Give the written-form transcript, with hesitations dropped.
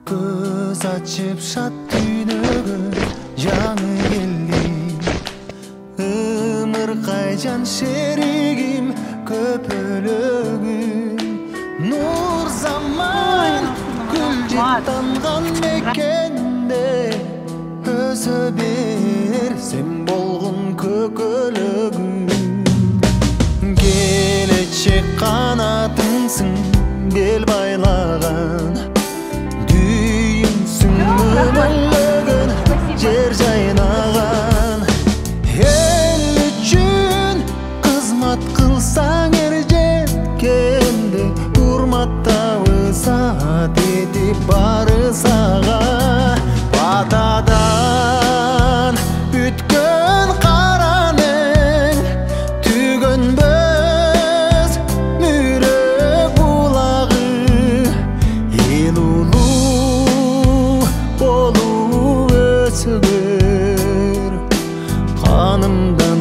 Göz açıp şat dünyөгө жаңы келдим. Ымыркай şerigim, köpөлөгүm. Nur zaman gülcеттанган мекенде өзө бер сен болгон көкөлөгүм. Келечек канатыңсың бел байлаган, дүйүмсүң өмөрлөгөн жер жайнаган. Эл үчүн кызмат кылсаң эр жеткенде урматтабыз деди бары сага. Батадан бүткөн караның түгөнбөз мүрөк булагы. Эл улуу болуп өсөгөр, канымдан